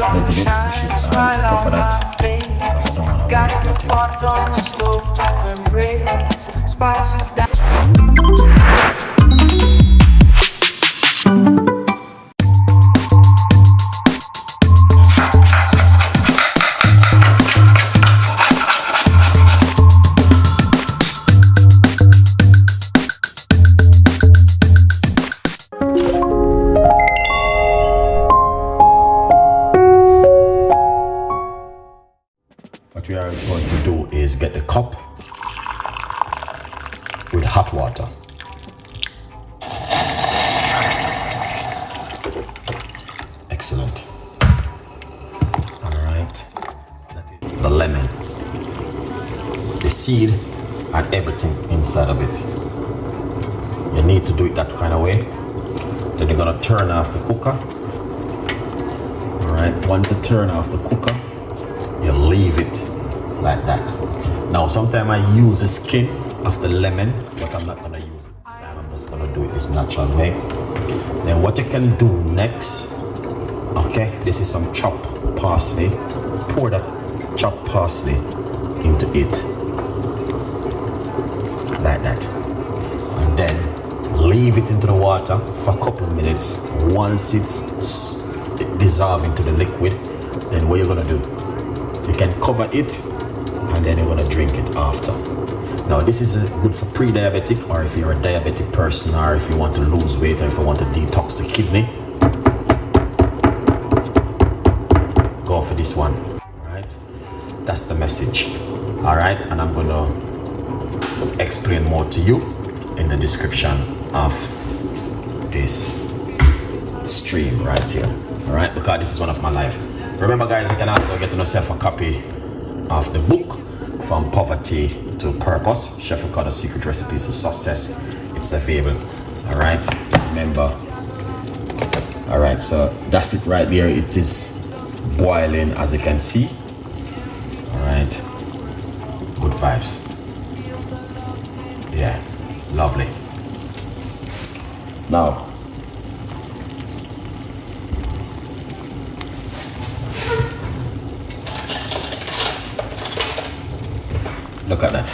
little bit, which is I prefer that because I don't want to waste nothing. What we are going to do is get the cup with hot water. Excellent. All right. The lemon, the seed, and everything inside of it. You need to do it that kind of way. Then you're gonna turn off the cooker. All right. Once you turn off the cooker, you leave it like that. Now, sometimes I use the skin of the lemon, but I'm not gonna use it this time. I'm just gonna do it this natural way. Then what you can do next, okay, this is some chopped parsley. Pour that chopped parsley into it, like that. And then leave it into the water for a couple of minutes. Once it's dissolved into the liquid, then what you're gonna do, you can cover it and then you're gonna drink it after. Now this is good for pre-diabetic, or if you're a diabetic person, or if you want to lose weight, or if you want to detox the kidney, go for this one. Right? That's the message. All right, and I'm gonna explain more to you in the description of this stream right here. All right, because this is one of my life. Remember guys, you can also get yourself a copy of the book From Poverty to Purpose, Chef Ricardo's Secret Recipes to Success. It's available. All right, remember. All right, so that's it right there. It is boiling, as you can see. All right, good vibes. Yeah, lovely. Now, look at that.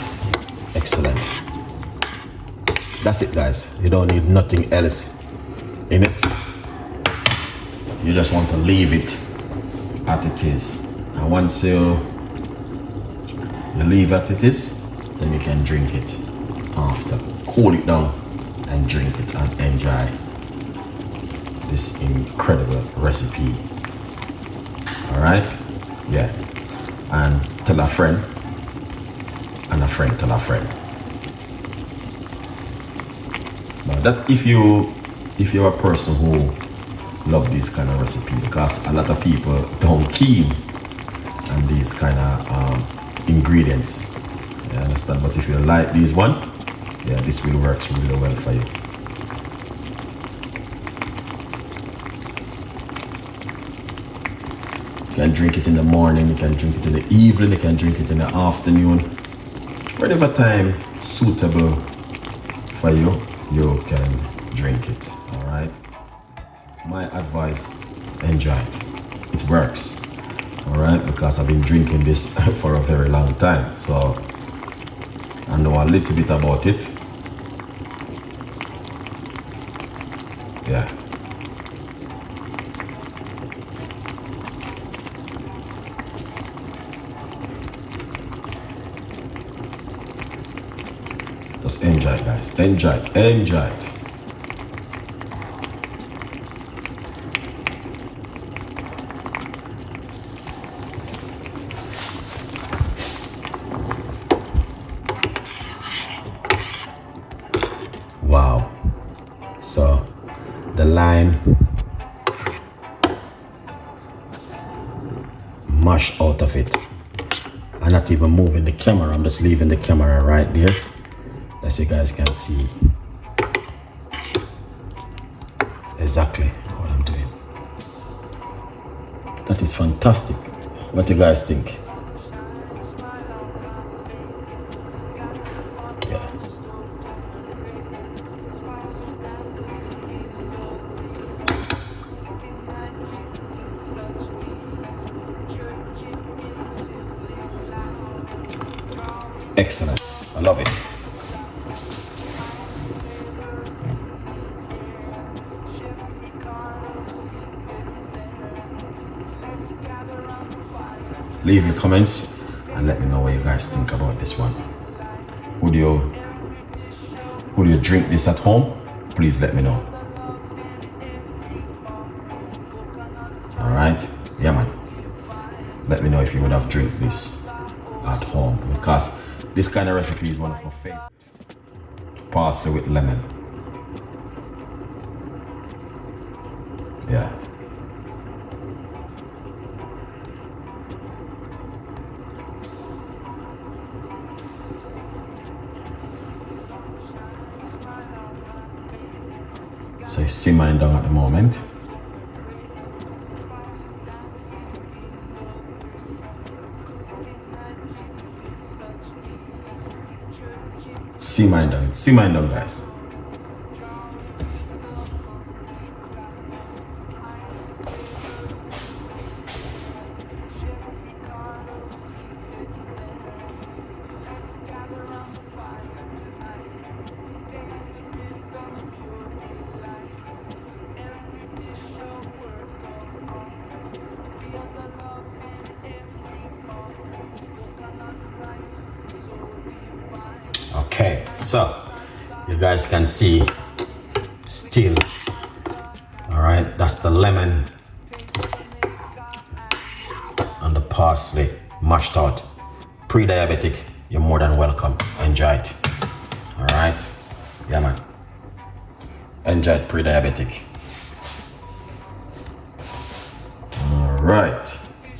Excellent. That's it, guys. You don't need nothing else in it. You just want to leave it as it is. And once you leave it as it is, then you can drink it after. Cool it down and drink it and enjoy this incredible recipe. All right? Yeah. And tell a friend. And a friend tell a friend. Now that if you're a person who love this kind of recipe, because a lot of people don't keen on these kind of ingredients, you understand? But if you like this one, yeah, this will work really well for you. You can drink it in the morning, you can drink it in the evening, you can drink it in the afternoon. Whatever time suitable for you, you can drink it. All right. My advice: enjoy it. It works. All right, because I've been drinking this for a very long time, so I know a little bit about it. Yeah. Just enjoy it, guys. Enjoy it. Enjoy it. Wow. So the lime mash out of it. I'm not even moving the camera. I'm just leaving the camera right there. As you guys can see exactly what I'm doing. That is fantastic. What do you guys think? Yeah. Excellent. I love it. Leave your comments and let me know what you guys think about this one. Would you drink this at home? Please let me know. All right, yeah man, let me know if you would have drink this at home, because this kind of recipe is one of my favorite. Parsley with lemon. Yeah. So it's simmering down at the moment. Simmering down, guys. Okay, so you guys can see still, all right, that's the lemon and the parsley mashed out. Pre-diabetic, you're more than welcome. Enjoy it. All right, yeah man, enjoy it. Pre-diabetic. All right,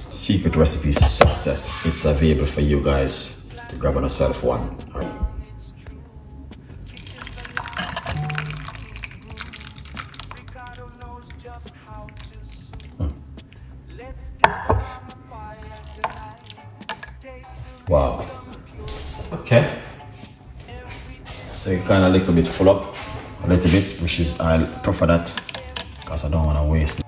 secret recipes to success. It's available for you guys to grab on yourself one. All right. Wow. Okay. So you kind of a little bit full up, a little bit, which is I prefer that because I don't want to waste anything.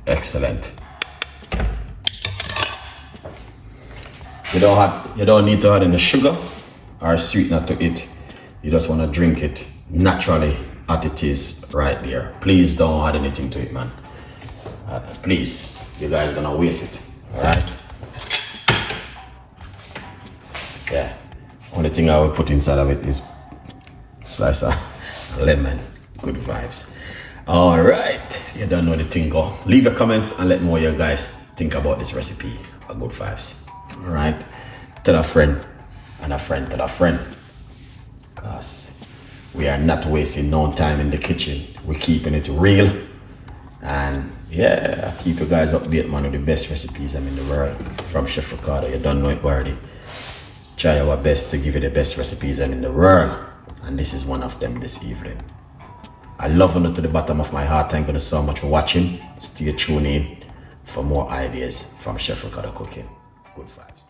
Excellent. You don't need to add any sugar or sweetener to it. You just want to drink it naturally as it is right there. Please don't add anything to it, man. Please, you guys gonna waste it. All right. Yeah. Only thing I will put inside of it is slice of lemon. Good vibes. All right. You don't know the thing. Go leave your comments and let me know what you guys think about this recipe. Good vibes. All right, tell a friend and a friend tell a friend, because we are not wasting no time in the kitchen. We're keeping it real, and yeah, keep you guys updated, man, with the best recipes in the world from Chef Ricardo. You don't know it already. Try our best to give you the best recipes in the world, and this is one of them this evening. I love you to the bottom of my heart. Thank you so much for watching. Stay tuned in for more ideas from Chef Ricardo Cooking. Good vibes.